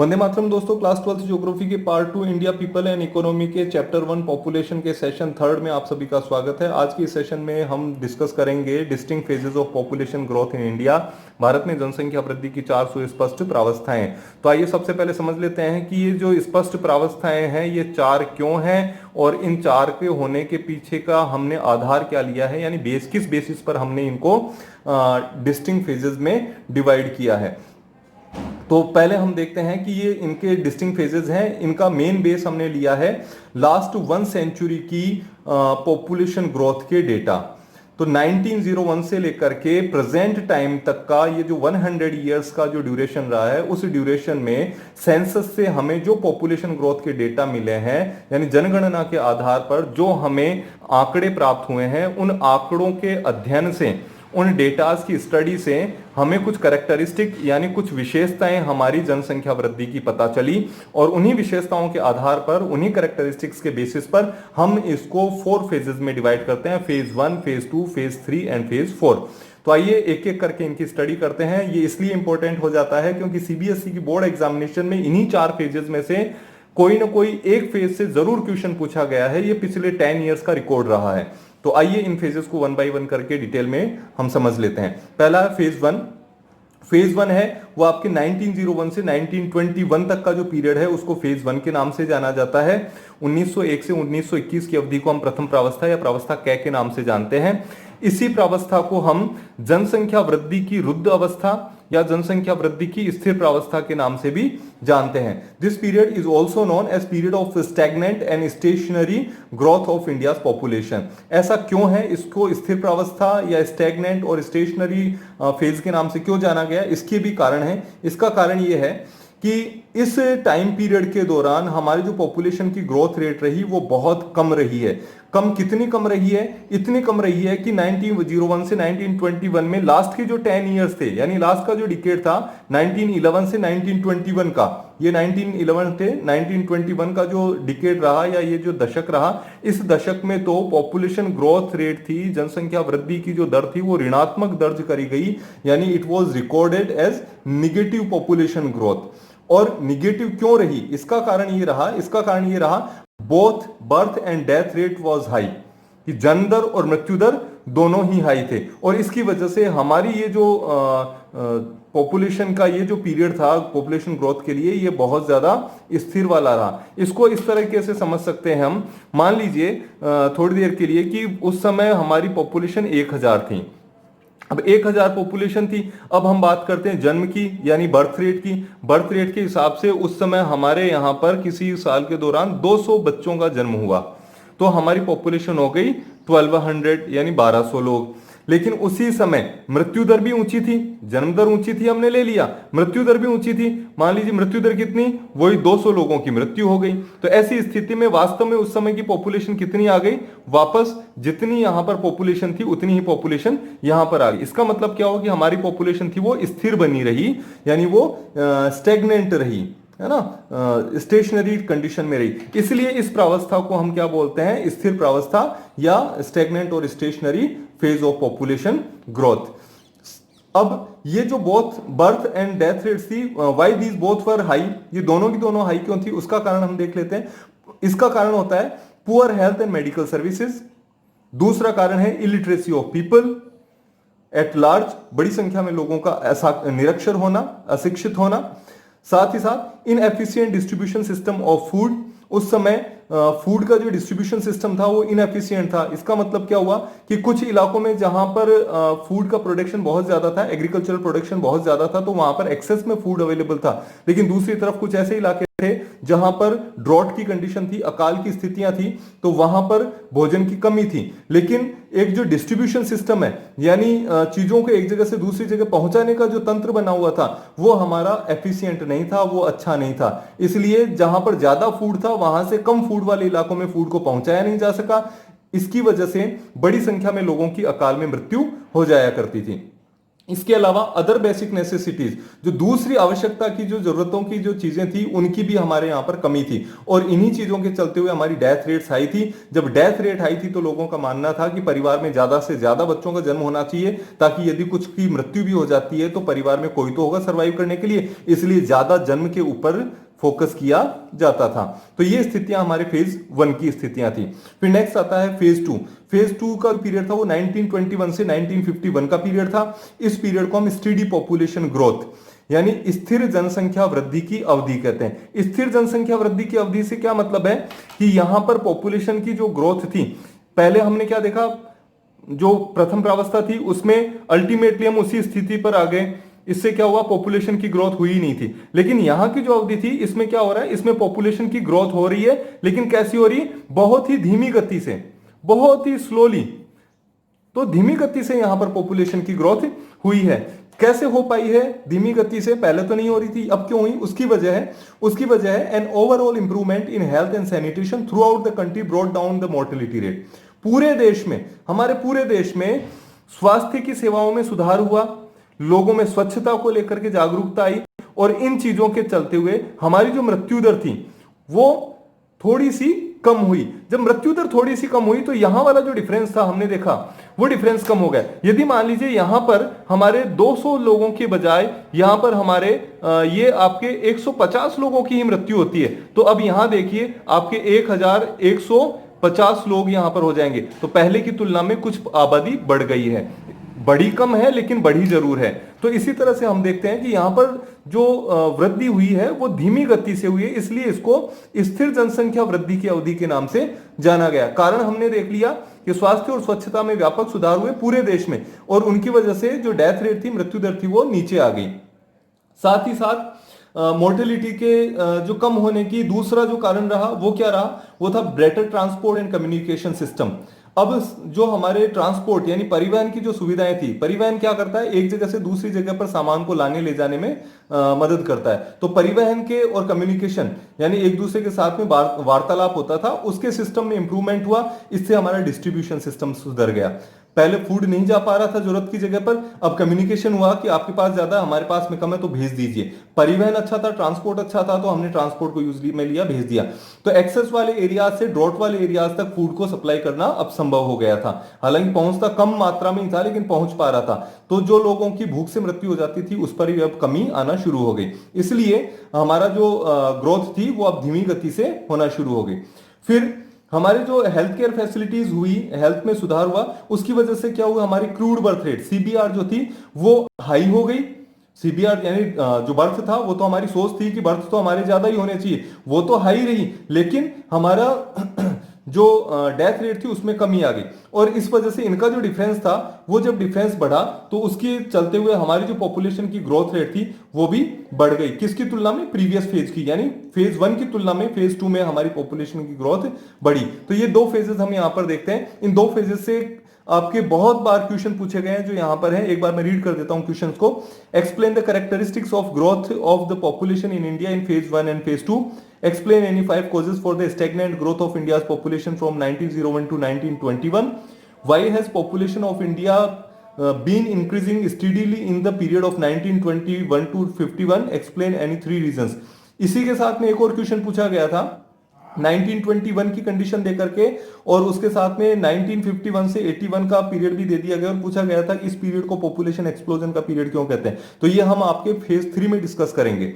वंदे मातरम दोस्तों, class 12th geography के part 2 India people and economy के चैप्टर 1 पॉपुलेशन के सेशन थर्ड में आप सभी का स्वागत है। आज की सेशन में हम डिस्कस करेंगे distinct phases of population growth in India. Bharat में जनसंख्या वृद्धि की 4 सुस्पष्ट प्रावस्थाएं। तो आइए सबसे पहले समझ लेते हैं कि ये जो स्पष्ट प्रावस्थाएं हैं ये 4 क्यों हैं और इन 4 के होने के पीछे का हमने आधार क्या लिया है, यानी किस बेसिस पर हमने इनको डिस्टिंक्ट फेजेस में डिवाइड किया है। तो पहले हम देखते हैं कि ये इनके डिस्टिंक्ट फेजेस हैं। इनका मेन बेस हमने लिया है लास्ट 1 सेंचुरी की पॉपुलेशन ग्रोथ के डेटा। तो 1901 से लेकर के प्रेजेंट टाइम तक का ये जो 100 इयर्स का जो ड्यूरेशन रहा है, उस ड्यूरेशन में सेंसस से हमें जो पॉपुलेशन ग्रोथ के डेटा मिले हैं, यानी जनगणना के आधार पर जो हमें आंकड़े प्राप्त हुए हैं, उन आंकड़ों के अध्ययन से, उन डेटास की स्टडी से हमें कुछ कैरेक्टरिस्टिक यानी कुछ विशेषताएं हमारी जनसंख्या वृद्धि की पता चली और उन्हीं विशेषताओं के आधार पर, उन्हीं कैरेक्टरिस्टिक्स के बेसिस पर हम इसको 4 फेजेस में डिवाइड करते हैं, phase 1, phase 2, phase 3 and phase 4। तो आइए एक एक करके इनकी स्टडी करते हैं। ये इसलिए इंपॉर्टेंट हो जाता है क्योंकि सीबीएसई की बोर्ड एग्जामिनेशन में इन्हीं 4 फेजेस में से कोई ना कोई एक फेज से जरूर क्वेश्चन पूछा गया है। ये पिछले 10 ईयर्स का रिकॉर्ड रहा है। तो आइए इन फेजेस को 1 बाय 1 करके डिटेल में हम समझ लेते हैं। पहला है फेज 1। फेज 1 है वो आपके 1901 से 1921 तक का जो पीरियड है उसको फेज 1 के नाम से जाना जाता है। 1901 से 1921 की अवधि को हम प्रथम प्रावस्था या प्रावस्था कै के नाम से जानते हैं। इसी प्रावस्था को हम जनसंख्या वृद्धि की रुद्ध अवस्था या जनसंख्या वृद्धि की स्थिर प्रावस्था के नाम से भी जानते हैं। This period is also known as period of stagnant and stationary growth of India population. ऐसा क्यों है, इसको स्थिर प्रावस्था या स्टैग्नेंट और स्टेशनरी फेज के नाम से क्यों जाना गया, इसके भी कारण है। इसका कारण यह है कि इस टाइम पीरियड के दौरान हमारी जो पॉपुलेशन की ग्रोथ रेट रही वो बहुत कम रही है। कम कितनी कम रही है? इतनी कम रही है कि 1901 से 1921 में लास्ट के जो 10 इयर्स थे, यानी लास्ट का जो डिकेड था 1911 से 1921 का, ये 1911 से 1921 का जो डिकेड रहा या ये जो दशक रहा, इस दशक में तो पॉपुलेशन ग्रोथ रेट थी, जनसंख्या वृद्धि की जो दर थी वो ऋणात्मक दर्ज करी गई, यानी it was recorded as negative population growth. और निगेटिव क्यों रही? इसका कारण ये रहा both birth and death rate was high, कि जन्म दर और मृत्यु दर दोनों ही हाई थे। और इसकी वजह से हमारी ये जो पॉपुलेशन का ये जो पीरियड था पॉपुलेशन ग्रोथ के लिए, ये बहुत ज्यादा स्थिर वाला रहा। इसको इस तरीके से समझ सकते हैं हम, मान लीजिए थोड़ी देर के लिए कि उस समय हमारी पॉपुलेशन 1000 थी। अब 1000 पॉपुलेशन थी। अब हम बात करते हैं जन्म की, यानी बर्थ रेट की। बर्थ रेट के हिसाब से उस समय हमारे यहां पर किसी साल के दौरान 200 बच्चों का जन्म हुआ, तो हमारी पॉपुलेशन हो गई 1200, यानी 1200 लोग। लेकिन उसी समय मृत्यु दर भी ऊंची थी, जन्म दर ऊंची थी, हमने ले लिया, मृत्यु दर भी ऊंची थी। मान लीजिए मृत्यु दर कितनी, वही 200 लोगों की मृत्यु हो गई। तो ऐसी स्थिति में वास्तव में उस समय की पॉपुलेशन कितनी आ गई? वापस जितनी यहां पर पॉपुलेशन थी उतनी ही पॉपुलेशन यहां पर आ गई। इसका मतलब क्या हुआ कि हमारी पॉपुलेशन थी वो स्थिर बनी रही, यानी वो स्टेगनेंट रही, है ना, स्टेशनरी कंडीशन में रही। इसलिए इस प्रावस्था को हम क्या बोलते हैं? स्थिर प्रावस्था या स्टेगनेंट और stationary phase of population growth. अब ये जो both birth and death rate थी, why these both were high, ये दोनों की दोनों हाई क्यों थी? उसका कारण हम देख लेते हैं। इसका कारण होता है poor health and medical services. दूसरा कारण है illiteracy of people at large, बड़ी संख्या में लोगों का निरक्षर होना, अशिक्षित होना। साथ ही साथ inefficient distribution system of food. उस समय फूड का जो डिस्ट्रीब्यूशन सिस्टम था वो इनएफिशिएंट था। इसका मतलब क्या हुआ कि कुछ इलाकों में जहां पर फूड का प्रोडक्शन बहुत ज्यादा था, एग्रीकल्चरल प्रोडक्शन बहुत ज्यादा था, तो वहां पर एक्सेस में फूड अवेलेबल था। लेकिन दूसरी तरफ कुछ ऐसे इलाके थे जहां पर ड्रॉट की कंडीशन थी, अकाल की स्थितियां थी, तो वहां पर भोजन की कमी थी। लेकिन एक जो डिस्ट्रीब्यूशन सिस्टम है, यानी चीजों को एक जगह से दूसरी जगह पहुंचाने का जो तंत्र बना हुआ था, वो हमारा एफिशिएंट नहीं था, वो अच्छा नहीं था। इसलिए जहां पर ज्यादा फूड था वहां से कम फूड वाले इलाकों में फूड को पहुंचाया नहीं जा सका। इसकी वजह से बड़ी संख्या में लोगों की अकाल में मृत्यु हो जाया करती थी। इसके अलावा अदर बेसिक नेसेसिटीज, जो दूसरी आवश्यकता की जो जरूरतों की जो चीजें थी उनकी भी हमारे यहाँ पर कमी थी, और इन्हीं चीजों के चलते हुए हमारी डेथ रेट्स हाई थी। जब डेथ रेट हाई थी तो लोगों का मानना था कि परिवार में ज्यादा से ज्यादा बच्चों का जन्म होना चाहिए, ताकि यदि कुछ की मृत्यु भी हो जाती है तो परिवार में कोई तो होगा सर्वाइव करने के लिए, इसलिए ज्यादा जन्म के ऊपर फोकस किया जाता था। तो ये स्थितियां हमारे फेज वन की स्थितियां थी। फिर नेक्स्ट आता है फेज टू। फेज टू का पीरियड था वो 1921 से 1951 का पीरियड था। इस पीरियड को हम स्टेडी पॉपुलेशन ग्रोथ यानी स्थिर जनसंख्या वृद्धि की अवधि कहते हैं। स्थिर जनसंख्या वृद्धि की अवधि से क्या मतलब है कि यहां पर पॉपुलेशन की जो ग्रोथ थी, पहले हमने क्या देखा, जो प्रथम प्रावस्था थी उसमें अल्टीमेटली हम उसी स्थिति पर आ गए, इससे क्या हुआ, पॉपुलेशन की ग्रोथ हुई नहीं थी। लेकिन यहां की जो अवधि थी इसमें क्या हो रहा है, इसमें पॉपुलेशन की ग्रोथ हो रही है, लेकिन कैसी हो रही है, बहुत ही धीमी गति से, बहुत ही स्लोली। तो धीमी गति से यहां पर पॉपुलेशन की ग्रोथ हुई है। कैसे हो पाई है धीमी गति से, पहले तो नहीं हो रही थी, अब क्यों हुई, उसकी वजह है an overall improvement in health and sanitation through out the country brought down the mortality rate. पूरे देश में, हमारे पूरे देश में स्वास्थ्य की सेवाओं में सुधार हुआ, लोगों में स्वच्छता को लेकर के जागरूकता आई, और इन चीजों के चलते हुए हमारी जो मृत्यु दर थी वो थोड़ी सी कम हुई। जब मृत्यु दर थोड़ी सी कम हुई तो यहां वाला जो डिफरेंस था हमने देखा वो डिफरेंस कम हो गया। यदि मान लीजिए यहां पर हमारे 200 लोगों के बजाय यहां पर हमारे ये आपके 150 लोगों की ही मृत्यु होती है, तो अब यहां देखिए आपके 1150 लोग यहां पर हो जाएंगे। तो पहले की तुलना में कुछ आबादी बढ़ गई है, बड़ी कम है लेकिन बढ़ी जरूर है। तो इसी तरह से हम देखते हैं कि यहां पर जो वृद्धि हुई है वो धीमी गति से हुई है, इसलिए इसको स्थिर जनसंख्या वृद्धि की अवधि के नाम से जाना गया। कारण हमने देख लिया कि स्वास्थ्य और स्वच्छता में व्यापक सुधार हुए पूरे देश में, और उनकी वजह से जो डेथ रेट थी, मृत्यु दर थी, वो नीचे आ गई। साथ ही साथ मोर्टेलिटी के जो कम होने की दूसरा जो कारण रहा वो क्या रहा, वो था better transport and communication system. अब जो हमारे ट्रांसपोर्ट यानी परिवहन की जो सुविधाएं थी, परिवहन क्या करता है, एक जगह से दूसरी जगह पर सामान को लाने ले जाने में मदद करता है। तो परिवहन के और कम्युनिकेशन यानी एक दूसरे के साथ में वार्तालाप होता था, उसके सिस्टम में इंप्रूवमेंट हुआ, इससे हमारा डिस्ट्रीब्यूशन सिस्टम सुधर गया। पहले फूड नहीं जा पा रहा था जरूरत की जगह पर, अब कम्युनिकेशन हुआ कि आपके पास ज्यादा, हमारे पास में कम है तो भेज दीजिए। परिवहन अच्छा था, ट्रांसपोर्ट अच्छा था, तो हमने ट्रांसपोर्ट को यूज में लिया, भेज दिया। तो एक्सेस वाले एरियाज से ड्रॉट वाले एरियाज तक फूड को सप्लाई करना अब संभव हो गया था। हालांकि पहुंचता कम मात्रा में ही था, लेकिन पहुंच पा रहा था। तो जो लोगों की भूख से मृत्यु हो जाती थी उस पर भी अब कमी आना शुरू हो गई, इसलिए हमारा जो ग्रोथ थी वो अब धीमी गति से होना शुरू हो गई। फिर हमारे जो हेल्थ केयर फैसिलिटीज हुई, हेल्थ में सुधार हुआ, उसकी वजह से क्या हुआ, हमारी क्रूड बर्थ रेट सीबीआर जो थी वो हाई हो गई। सीबीआर यानी जो बर्थ था वो तो हमारी सोच थी कि बर्थ तो हमारे ज्यादा ही होने चाहिए, वो तो हाई रही, लेकिन हमारा जो डेथ रेट थी उसमें कमी आ गई। और इस वजह से इनका जो डिफरेंस था, वो जब डिफरेंस बढ़ा तो उसके चलते हुए हमारी जो पॉपुलेशन की ग्रोथ रेट थी वो भी बढ़ गई। किसकी तुलना में, प्रीवियस फेज की, यानी फेज वन की तुलना में फेज टू में हमारी पॉपुलेशन की ग्रोथ बढ़ी। तो ये दो फेजेस हम यहां पर देखते हैं। इन दो फेजेस से आपके बहुत बार क्वेश्चन पूछे गए हैं जो यहां पर है, एक बार मैं रीड कर देता हूं क्वेश्चंस को। Explain the characteristics of growth of the population in India in phase one and phase two. Explain any 5 causes for the stagnant growth of India's population from 1901 to 1921. Why has population of India been increasing steadily in the period of 1921 to 51? Explain any 3 reasons. इसी के साथ में एक और question पूछा गया था 1921 की कंडीशन देकर के, और उसके साथ में 1951 से 81 का पीरियड भी दे दिया गया, और पूछा गया था कि इस पीरियड को पॉपुलेशन एक्सप्लोजन का पीरियड क्यों कहते हैं। तो ये हम आपके फेज 3 में डिस्कस करेंगे।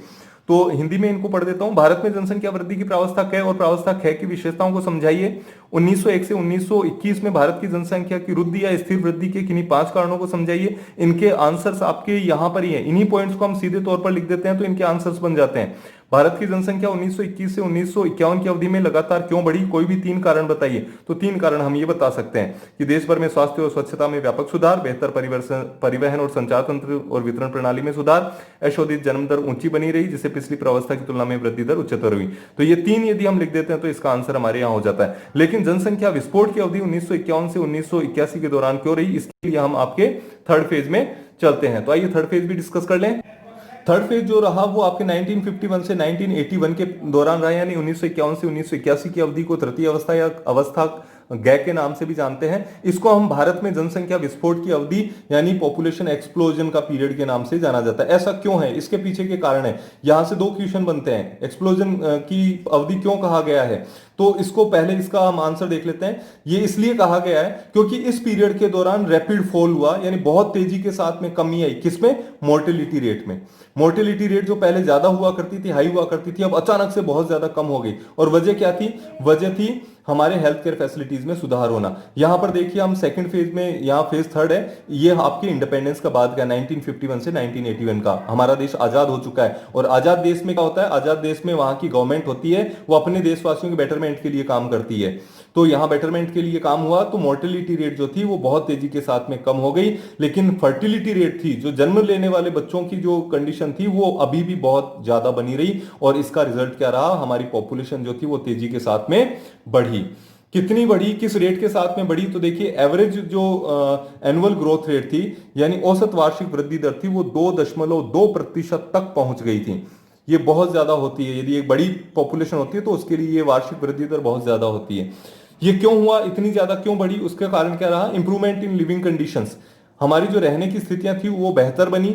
तो हिंदी में इनको पढ़ देता हूं। भारत में जनसंख्या वृद्धि की प्रावस्था क और प्रावस्था ख की विशेषताओं को समझाइए। 1901 से 1921 में भारत की जनसंख्या की वृद्धि या स्थिर वृद्धि के किन्हीं 5 कारणों को समझाइए। इनके आंसर्स आपके यहां पर ही है, इन्हीं पॉइंट्स को हम सीधे तौर पर लिख देते हैं तो इनके आंसर्स बन जाते हैं। भारत की जनसंख्या 1921 से 1951 की अवधि में लगातार क्यों बढ़ी, कोई भी 3 कारण बताइए। तो 3 कारण हम ये बता सकते हैं कि देश भर में स्वास्थ्य और स्वच्छता में व्यापक सुधार, बेहतर परिवहन और संचार तंत्र और वितरण प्रणाली में सुधार, अशोधित जन्म दर ऊंची बनी रही जिससे पिछली प्रावस्था की तुलना में वृद्धि दर उच्चतर हुई। तो ये 3 यदि हम लिख देते हैं तो इसका आंसर हमारे यहाँ हो जाता है। लेकिन जनसंख्या विस्फोट की अवधि 1951 से 1981 के दौरान क्यों रही, इसके लिए हम आपके थर्ड फेज में चलते हैं। तो आइए थर्ड फेज भी डिस्कस कर लें। थर्ड फेज जो रहा वो आपके 1951 से 1981 के दौरान रहा, यानी 1951 से 1981 की अवधि को तृतीय अवस्था या अवस्था गै के नाम से भी जानते हैं। इसको हम भारत में जनसंख्या विस्फोट की अवधि यानी पॉपुलेशन एक्सप्लोजन का पीरियड के नाम से जाना जाता है। ऐसा क्यों है, इसके पीछे के कारण है। यहां से दो क्वेश्चन बनते हैं, एक्सप्लोजन की अवधि क्यों कहा गया है, तो इसको पहले इसका हम आंसर देख लेते हैं। ये इसलिए कहा गया है क्योंकि इस पीरियड के दौरान रैपिड फॉल हुआ, यानी बहुत तेजी के साथ में कमी आई। किसमें? मोर्टेलिटी रेट में। मोर्टेलिटी रेट जो पहले ज्यादा हुआ करती थी, हाई हुआ करती थी, अब अचानक से बहुत ज्यादा कम हो गई। और वजह क्या थी? वजह थी हमारे हेल्थ केयर फैसिलिटीज में सुधार होना। यहां पर देखिए हम सेकंड फेज में, यहां फेज थर्ड है, ये आपके इंडिपेंडेंस का बाद का 1951 से 1981 का, हमारा देश आजाद हो चुका है। और आजाद देश में क्या होता है? आजाद देश में वहां की गवर्नमेंट होती है, वो अपने देशवासियों के बेटरमेंट के लिए काम करती है। तो यहां बेटरमेंट के लिए काम हुआ, तो मोर्टेलिटी रेट जो थी वो बहुत तेजी के साथ में कम हो गई। लेकिन फर्टिलिटी रेट थी, जो जन्म लेने वाले बच्चों की जो कंडीशन थी, वो अभी भी बहुत ज्यादा बनी रही। और इसका रिजल्ट क्या रहा? हमारी पॉपुलेशन जो थी वो तेजी के साथ में बढ़ी। कितनी बढ़ी, किस रेट के साथ में बढ़ी? तो देखिए एवरेज जो एनुअल ग्रोथ रेट थी, यानी औसत वार्षिक वृद्धि दर थी, वो 2.2% तक पहुंच गई थी। ये बहुत ज्यादा होती है, यदि एक बड़ी पॉपुलेशन होती है तो उसके लिए ये वार्षिक वृद्धि दर बहुत ज्यादा होती है। ये क्यों हुआ, इतनी ज्यादा क्यों बढ़ी? उसका कारण क्या रहा? इंप्रूवमेंट इन लिविंग कंडीशंस, हमारी जो रहने की स्थितियां थी वो बेहतर बनी।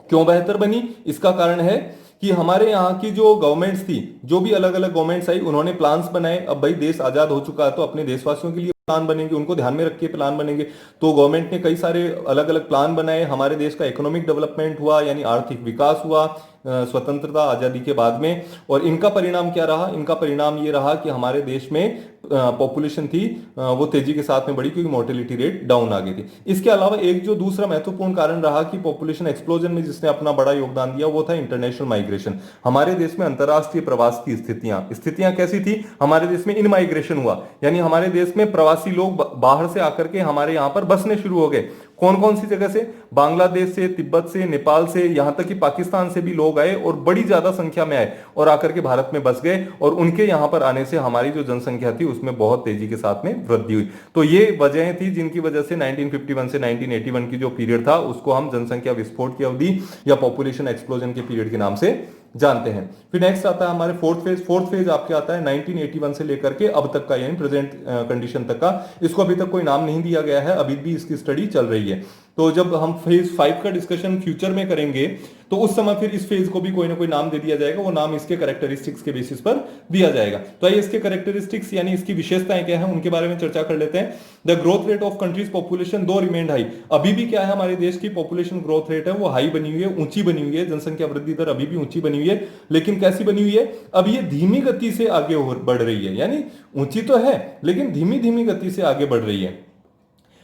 क्यों बेहतर बनी? इसका कारण है कि हमारे यहाँ की जो गवर्नमेंट्स थी, जो भी अलग अलग गवर्नमेंट्स आई, उन्होंने प्लान्स बनाए। अब भाई देश आजाद हो चुका है तो अपने देशवासियों के लिए प्लान बनेंगे, उनको ध्यान में रख के प्लान बनेंगे। तो गवर्नमेंट ने कई सारे अलग अलग प्लान बनाए, हमारे देश का इकोनॉमिक डेवलपमेंट हुआ, यानी आर्थिक विकास हुआ स्वतंत्रता आजादी के बाद में। और इनका परिणाम क्या रहा? इनका परिणाम ये रहा कि हमारे देश में पॉपुलेशन थी वो तेजी के साथ में बढ़ी, क्योंकि मोर्टेलिटी रेट डाउन आ गई थी। इसके अलावा एक जो दूसरा महत्वपूर्ण कारण रहा कि पॉपुलेशन एक्सप्लोजन में जिसने अपना बड़ा योगदान दिया, वो था इंटरनेशनल माइग्रेशन। हमारे देश में अंतरराष्ट्रीय प्रवास की स्थितियां कैसी थी? हमारे देश में इन माइग्रेशन हुआ, यानी हमारे देश में प्रवासी लोग बाहर से आकर के हमारे यहां पर बसने शुरू हो गए। कौन कौन सी जगह से? बांग्लादेश से, तिब्बत से, नेपाल से, यहां तक कि पाकिस्तान से भी लोग आए और बड़ी ज्यादा संख्या में आए और आकर के भारत में बस गए। और उनके यहां पर आने से हमारी जो जनसंख्या थी उसमें बहुत तेजी के साथ में वृद्धि हुई। तो ये वजहें थी जिनकी वजह से 1951 से 1981 की जो पीरियड था उसको हम जनसंख्या विस्फोट की अवधि या पॉपुलेशन एक्सप्लोजन के पीरियड के नाम से जानते हैं। फिर नेक्स्ट आता है हमारे फोर्थ फेज। फोर्थ फेज आपके आता है 1981 से लेकर के अब तक का, यानी प्रेजेंट कंडीशन तक का। इसको अभी तक कोई नाम नहीं दिया गया है, अभी भी इसकी स्टडी चल रही है। तो जब हम फेज 5 का डिस्कशन फ्यूचर में करेंगे तो उस समय फिर इस फेज को भी कोई ना कोई नाम दे दिया जाएगा, वो नाम इसके कैरेक्टरिस्टिक्स के बेसिस पर दिया जाएगा। तो आइए इसके कैरेक्टरिस्टिक्स यानी इसकी विशेषताएं क्या है उनके बारे में चर्चा कर लेते हैं। The growth rate of countries population दो रिमेंड हाई। अभी भी क्या है, हमारे देश की पॉपुलेशन ग्रोथ रेट है वो हाई बनी हुई है, ऊंची बनी हुई है। जनसंख्या वृद्धि दर अभी भी ऊंची बनी हुई है, लेकिन कैसी बनी हुई है? अब ये धीमी गति से आगे बढ़ रही है, यानी ऊंची तो है लेकिन धीमी धीमी गति से आगे बढ़ रही है।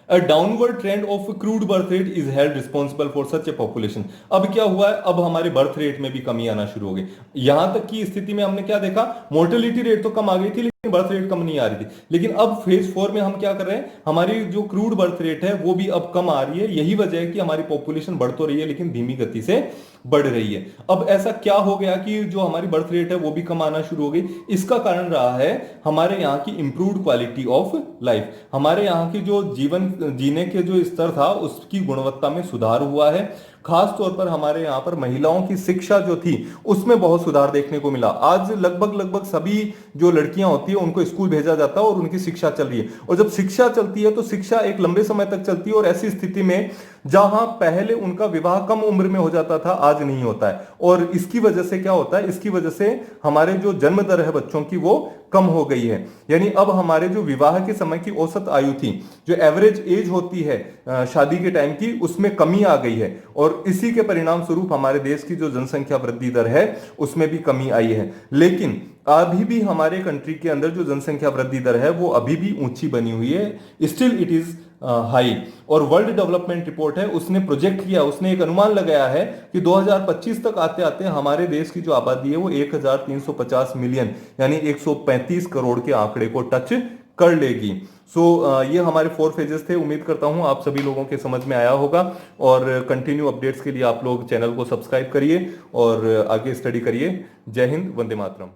A downward trend of crude birth rate is held responsible for such a population। अब क्या हुआ है? अब हमारे बर्थ रेट में भी कमी आना शुरू हो गई। यहां तक की स्थिति में हमने क्या देखा? मोर्टेलिटी रेट तो कम आ गई थी लेकिन बर्थ रेट कम नहीं आ रही थी। लेकिन अब फेज 4 में हम क्या कर रहे हैं? हमारी जो क्रूड बर्थ रेट है वो भी अब कम आ रही है। यही वजह है कि हमारी पॉपुलेशन बढ़ तो रही है लेकिन धीमी गति से बढ़ रही है। अब ऐसा क्या हो गया कि जो हमारी बर्थ रेट है वो भी कम आना शुरू हो गई? इसका कारण रहा है हमारे यहाँ की इंप्रूव्ड क्वालिटी ऑफ लाइफ। हमारे यहाँ की जो जीवन जीने के जो स्तर था उसकी गुणवत्ता में सुधार हुआ है। खास तौर पर हमारे यहाँ पर महिलाओं की शिक्षा जो थी उसमें बहुत सुधार देखने को मिला। आज लगभग सभी जो लड़कियां होती है उनको स्कूल भेजा जाता है और उनकी शिक्षा चल रही है। और जब शिक्षा चलती है तो शिक्षा एक लंबे समय तक चलती है, और ऐसी स्थिति में जहां पहले उनका विवाह कम उम्र में हो जाता था आज नहीं होता है। और इसकी वजह से क्या होता है? इसकी वजह से हमारे जो जन्म दर है बच्चों की वो कम हो गई है। यानी अब हमारे जो विवाह के समय की औसत आयु थी, जो एवरेज एज होती है शादी के टाइम की, उसमें कमी आ गई है। और इसी के परिणाम स्वरूप हमारे देश की जो जनसंख्या वृद्धि दर है उसमें भी कमी आई है। लेकिन अभी भी हमारे कंट्री के अंदर जो जनसंख्या वृद्धि दर है वो अभी भी ऊंची बनी हुई है, स्टिल इट इज हाई। और वर्ल्ड डेवलपमेंट रिपोर्ट है, उसने प्रोजेक्ट किया, उसने एक अनुमान लगाया है कि 2025 तक आते आते हमारे देश की जो आबादी है वो 1350 मिलियन यानी 135 करोड़ के आंकड़े को टच कर लेगी। ये हमारे 4 फेजेस थे। उम्मीद करता हूं आप सभी लोगों के समझ में आया होगा। और कंटिन्यू अपडेट्स के लिए आप लोग चैनल को सब्सक्राइब करिए और आगे स्टडी करिए। जय हिंद, वंदे मातरम।